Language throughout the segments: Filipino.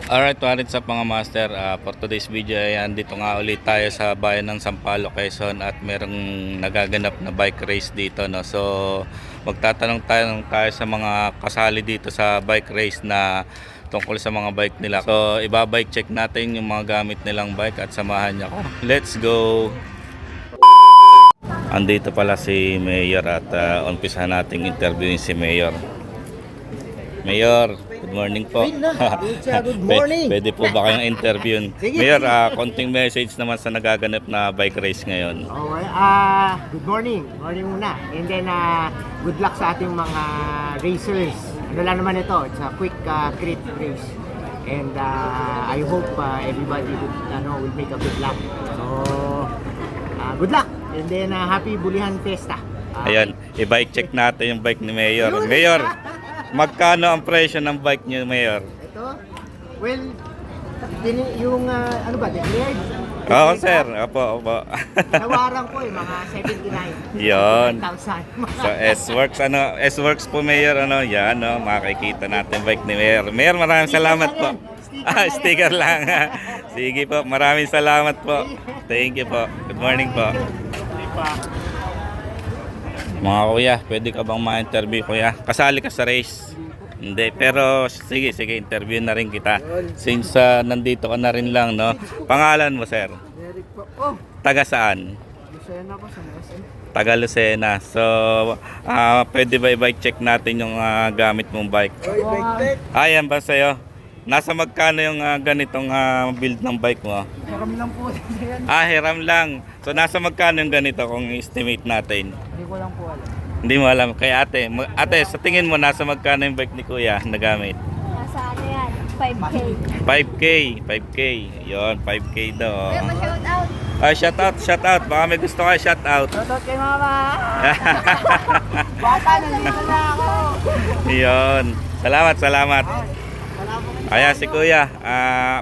Alright, parit sa mga master, for today's video ay andito nga ulit tayo sa bayan ng Sampaloc, Quezon at merong nagaganap na bike race dito, no. So magtatanong tayo sa mga kasali dito sa bike race na tungkol sa mga bike nila. So iba-bike check natin yung mga gamit nilang bike at samahan niyo ako. Let's go. Andito pala si Mayor at umpisahan nating interviewin si Mayor. Mayor, good morning po. Good morning. Pwede po ba kayong interviewin? Mayor, konting message naman sa nagaganap na bike race ngayon. Okay, good morning. Morning muna. And then, good luck sa ating mga racers. Ano lang naman ito, it's a quick crit race. And I hope everybody will make a good luck. So, good luck. And then, happy Bulihan Fiesta. Ayan, i-bike check natin yung bike ni Mayor. Mayor, magkano ang presyo ng bike niyo, Mayor? Ito, well, yung ano ba, declared? Oo, sir. Opo. Nawaran ko mga 79. Yon. 1,000. So S-Works po, Mayor, yan, makikita natin bike ni Mayor. Mayor, maraming salamat po. Sticker lang. Sige po, maraming salamat po. Thank you po. Good morning po. Mga kuya, pwede ka bang ma-interview, kuya? Kasali ka sa race? Hindi, pero sige, interview na rin kita. Since nandito ka na rin lang, no? Pangalan mo, sir? Eric po. Oh, Taga saan? Lucena po sa SM. Taga Lucena. So, pwede ba i-bike check natin yung gamit mong bike? Oy, bike check. Ayan ba sa'yo? Nasa magkano yung ganitong build ng bike mo? Hiram lang po yan. Hiram lang. So, nasa magkano yung ganito kung estimate natin? Hindi ko lang po alam. Hindi mo alam. Kaya ate, sa tingin mo, nasa magkano yung bike ni kuya na gamit? Nasa ano yan? 5K. 5K. Yon, 5K daw. Kaya pa-shout out. Shout out. Baka may gusto ka, shout out. Shoutout kay mama. Bata, nandito na ako. Yon. Salamat. Ayan si kuya.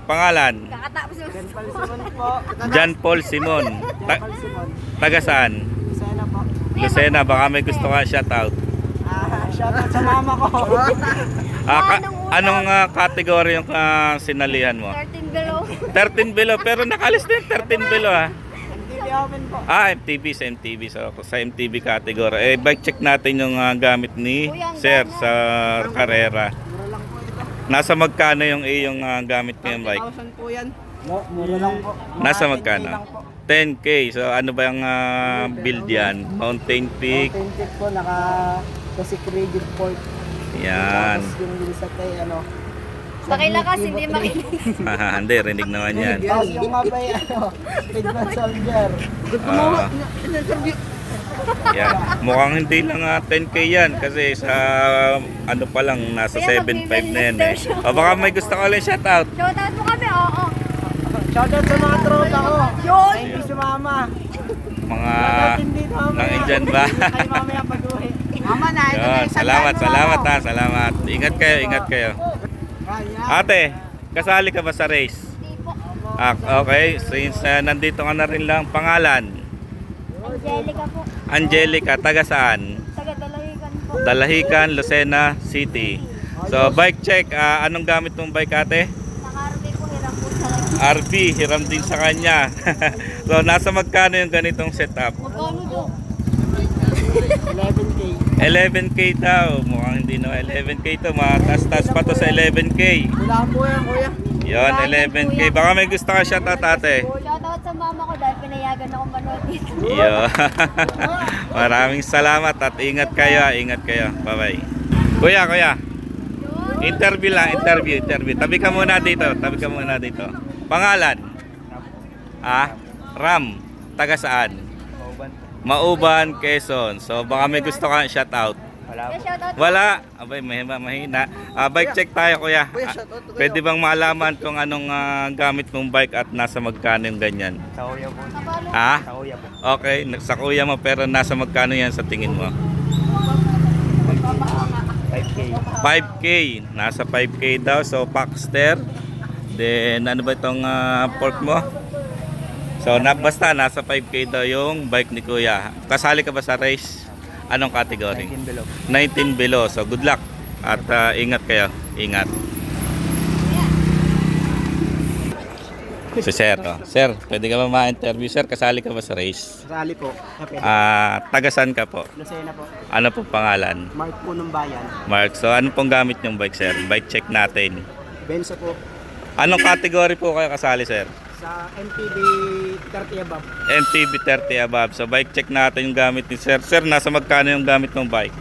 Pangalan? Kakatapos yung Paul Simon po. John Paul Simon. Paul Simon. Taga saan? Lucena po. Lucena, baka may gusto ka, shout out. Shoutout sa mama ko. Anong category yung sinalihan mo? 13 below. 13 below, pero nakalis na yung 13 below MTV open po. MTV sa MTV. So sa MTV category. Bike check natin yung gamit ni Sir sa Carrera. Mura lang po ito. Nasa magkano yung iyong gamit ngayong bike? 1,000 po yan. Mura lang po. Nasa 10K magkano? lang po. 10K. So ano ba yung build yan? Mountain Peak. Mountain Peak po, kasi rigid port. Yan. Tapos yung sa tay, Pakilakas, hindi makinig. Hindi, rinig naman yan. Tapos yung mabay, Speedman Soldier. Ah. Yan. Mukhang hindi lang 10K yan kasi sa ano pa lang nasa 7.5 na yan eh. O baka may gusto ka ulit shout out. Shout out mo kami, oo. Shoutout sa mga tropa ko. Yun! Thank you sa mama. Mga Shoutout din dito mamaya. nang Indian ba? Ay, mamaya pag-uwi. Mama na, ito na Yun, yung salamat salamat. Ingat kayo. Ate, kasali ka ba sa race? Hindi po. Okay, since nandito ka na rin lang, pangalan? Angelica po. Angelica, taga saan? Taga Dalahican po. Dalahican, Lucena City. So bike check, anong gamit mong bike ate? Naka-RV po, hirang po sa lagi. RV, hiram din sa kanya. So nasa magkano yung ganitong setup? Magkano doon? 11K. 11K daw. Mukhang hindi na 11K to. Mataas-taas pa to sa 11K. Wala po yan, kuya. Yon, 11K. Baka may gusto ka shoutout ate. Shout out sa mama ko dahil pinayagan ako manood dito. Yo. Maraming salamat at ingat kayo. Bye-bye. Kuya. Interview. Tabi ka muna dito. Pangalan? Ram. Taga saan? Mauban, Quezon. So baka may gusto ka shout out. Shout out. Wala. Abay, mahina. Bike check tayo, kuya. Pwede bang malaman kung anong gamit mong bike at nasa magkano yung ganyan? Sa kuya po. Kapalo. Sa kuya po. Okay, sa kuya mo, pero nasa magkano yan sa tingin mo? 5K. 5K. Nasa 5K daw. So, Paxter. Then, ano ba itong fork mo? So, basta nasa 5K daw yung bike ni kuya. Kasali ka ba sa race? Anong category? 19 below. 19 below. So, good luck. At ingat kayo. Ingat. Si Sir. Oh. Sir, pwede ka ba ma-interview, sir? Kasali ka ba sa race? Sali po. Tagasan ka po? Lucena po. Ano po pangalan? Mark po ng bayan. Mark, so ano pong gamit yung bike, sir? Bike check natin. Benzo po. Anong category po kayo kasali, sir? Sa MTB 30 above. MTB 30 above. So bike check natin yung gamit ni sir. Sir, nasa magkano yung gamit ng bike?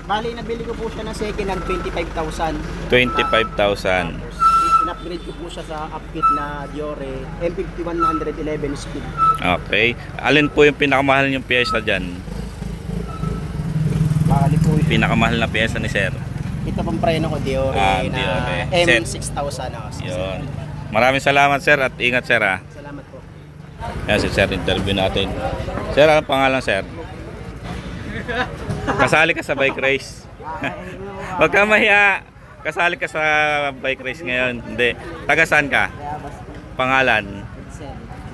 Bali, nabili ko po siya ng second hand 25,000. 25,000. In-upgrade ko po siya sa upkit na Diore M5111 speed. Okay. Alin po yung pinakamahal yung pyesa dyan? Bali po yun. Pinakamahal na pyesa ni sir? Ito pang preno ko Diore Diore. na M6000 ako. Yun. Maraming salamat, sir, at ingat, sir, ha. Salamat po. Yan si sir, interview natin. Sir, anong pangalan, sir? Kasali ka sa bike race? Huwag ka mahiya. Kasali ka sa bike race ngayon. Hindi. Taga saan ka? Pangalan?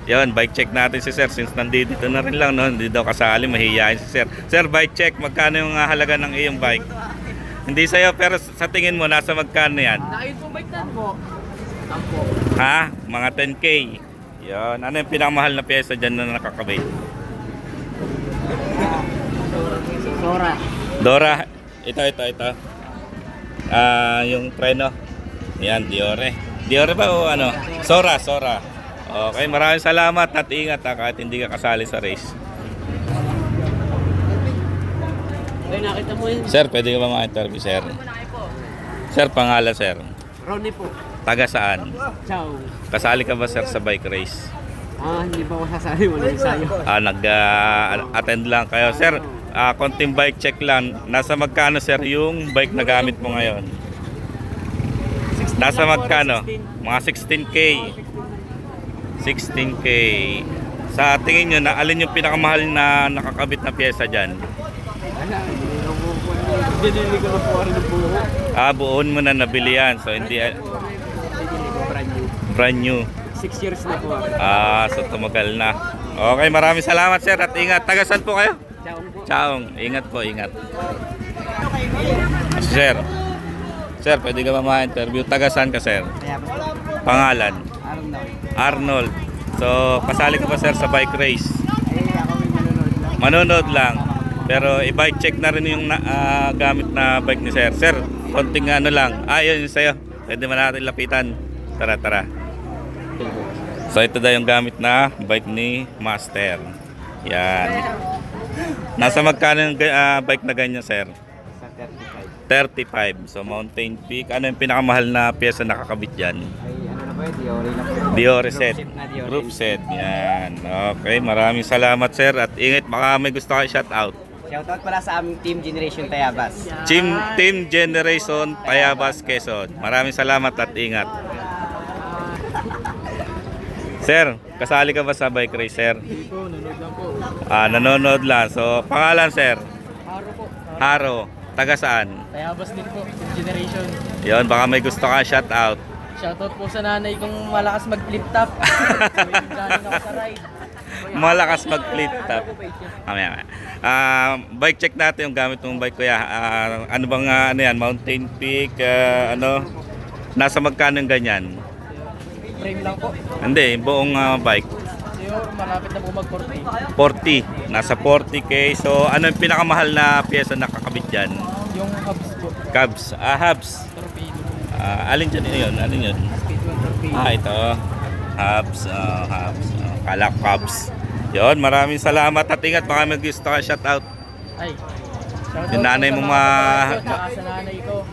Yun, bike check natin si sir. Since nandito na rin lang, no? Hindi daw kasali, mahihiyain si sir. Sir, bike check. Magkano yung halaga ng iyong bike? Hindi sa'yo, pero sa tingin mo, nasa magkano yan? Nakit po bike na po. Tampo. Ha? Mga 10K. Yun. Ano yung pinakamahal na pyesa dyan na nakakabit? Sora. Dora. Ito. Yung preno. Yan, Diore. Diore ba o ano? Sora. Okay, maraming salamat at ingat, ha, kahit hindi ka kasali sa race. Ay, nakita mo yun. Sir, pwede ka ba ma-interview, sir? Sir, pangalan, sir? Ronnie po. Taga saan? Ciao. Kasali ka ba, sir, sa bike race? Hindi pa ako sasali. Wala ensayo. Nag-attend lang kayo. Sir, konting bike check lang. Nasa magkano, sir, yung bike na gamit mo ngayon? Nasa magkano? Mga 16K. 16K. Sa tingin nyo, alin yung pinakamahal na nakakabit na pyesa dyan? Binili ko na po ng buho. Buon mo na nabili yan. So, hindi... Binili ko Brand new. 6 years na po. So tumagal na. Okay, maraming salamat, sir, at ingat. Taga saan po kayo? Ciao po. Chaong. Ingat po, ingat. Sir. Sir, pwede ka ba ma-interview? Taga saan ka, sir? Pangalan? Arnold. So, kasali ka ba, sir, sa bike race? Manonood lang. Pero i-bike check na rin yung gamit na bike ni sir. Sir, konting ano lang. Yun yung sa'yo. Pwede man natin lapitan. Tara. So, ito daw yung gamit na bike ni Master. Yan. Nasa magkano yung bike na ganyan, sir? Sa 35. So, Mountain Peak. Ano yung pinakamahal na pyesa nakakabit dyan? Ay, ano na po yun? Diore lang po. Diore set. Diore. Group set. Yan. Okay. Maraming salamat, sir. At ingat, baka may gusto kayo shout out. Shoutout pala sa aming Team Generation Tayabas. Team Generation Tayabas, Quezon. Maraming salamat at ingat. Sir, kasali ka ba sa bike race, sir? Dito, nanonood lang po. Nanonood lang. So, pangalan, sir? Haro po. Haro. Taga saan? Tayabas din po, Team Generation. Yon, baka may gusto ka shout out. Shoutout po sa nanay kong malakas mag-flip top. So, yung galing ako sa ride. Malakas mag-flip top. Mamaya. Bike check natin yung gamit mong bike, kuya. Ano bang ano yan? Mountain Peak, nasa magkano yung ganyan? Frame lang po. Hindi, buong bike. Siguro malapit na po mag-40. 40. Nasa 40K. So, ano yung pinakamahal na pyesa nakakabit dyan? Yung hubs po. Cubs. Hubs. Torpedo. Alin dyan yun? Alin yun? Speed 1 torpedo. Ito. Hubs. Kala ko Cubs. Yun, maraming salamat at ingat. Baka may gusto ka shout out. Ay. Shoutout Yung nanay po mo sa tsaka sa nanay ko.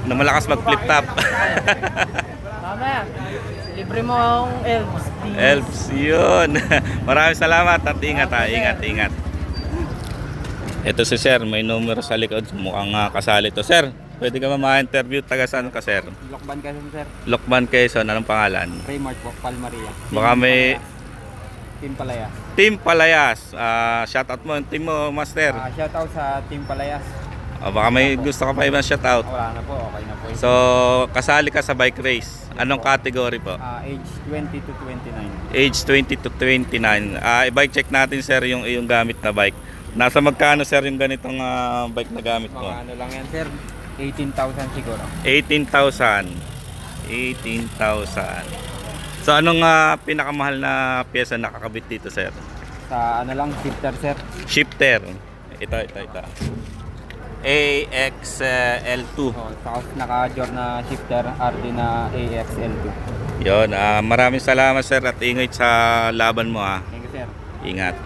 na malakas mag-flip top. Mama, libre mo akong elves. please. Elves, yun. Maraming salamat at ingat, ha. Ingat. Ito si sir, may numero sa likod. Mukhang kasali to. Sir, pwede ka ba ma-interview? Taga saan ka, sir? Lokban ka sir. Lokban, Quezon. Anong pangalan? Raymart po, Palmaria. Baka may Team Palaya. Team Palayas. Shoutout mo, team mo, master. Shoutout sa Team Palayas. Baka may gusto ka pa ibang shoutout. Wala na po, okay na po. So, kasali ka sa bike race. Anong category po? Age 20 to 29. Age 20 to 29. I-bike check natin, sir, yung iyong gamit na bike. Nasa magkano, sir, yung ganitong bike na gamit mo? Mga ano lang yan sir, 18,000 siguro. 18,000. 18,000. So anong pinakamahal na pyesa nakakabit dito, sir? Sa ano lang, shifter sir. Shifter. Ito. AXL2. Oh, tapos naka-jor na shifter RD na AXL2. Yon, maraming salamat sir at ingat sa laban mo ha. Thank you sir. Ingat.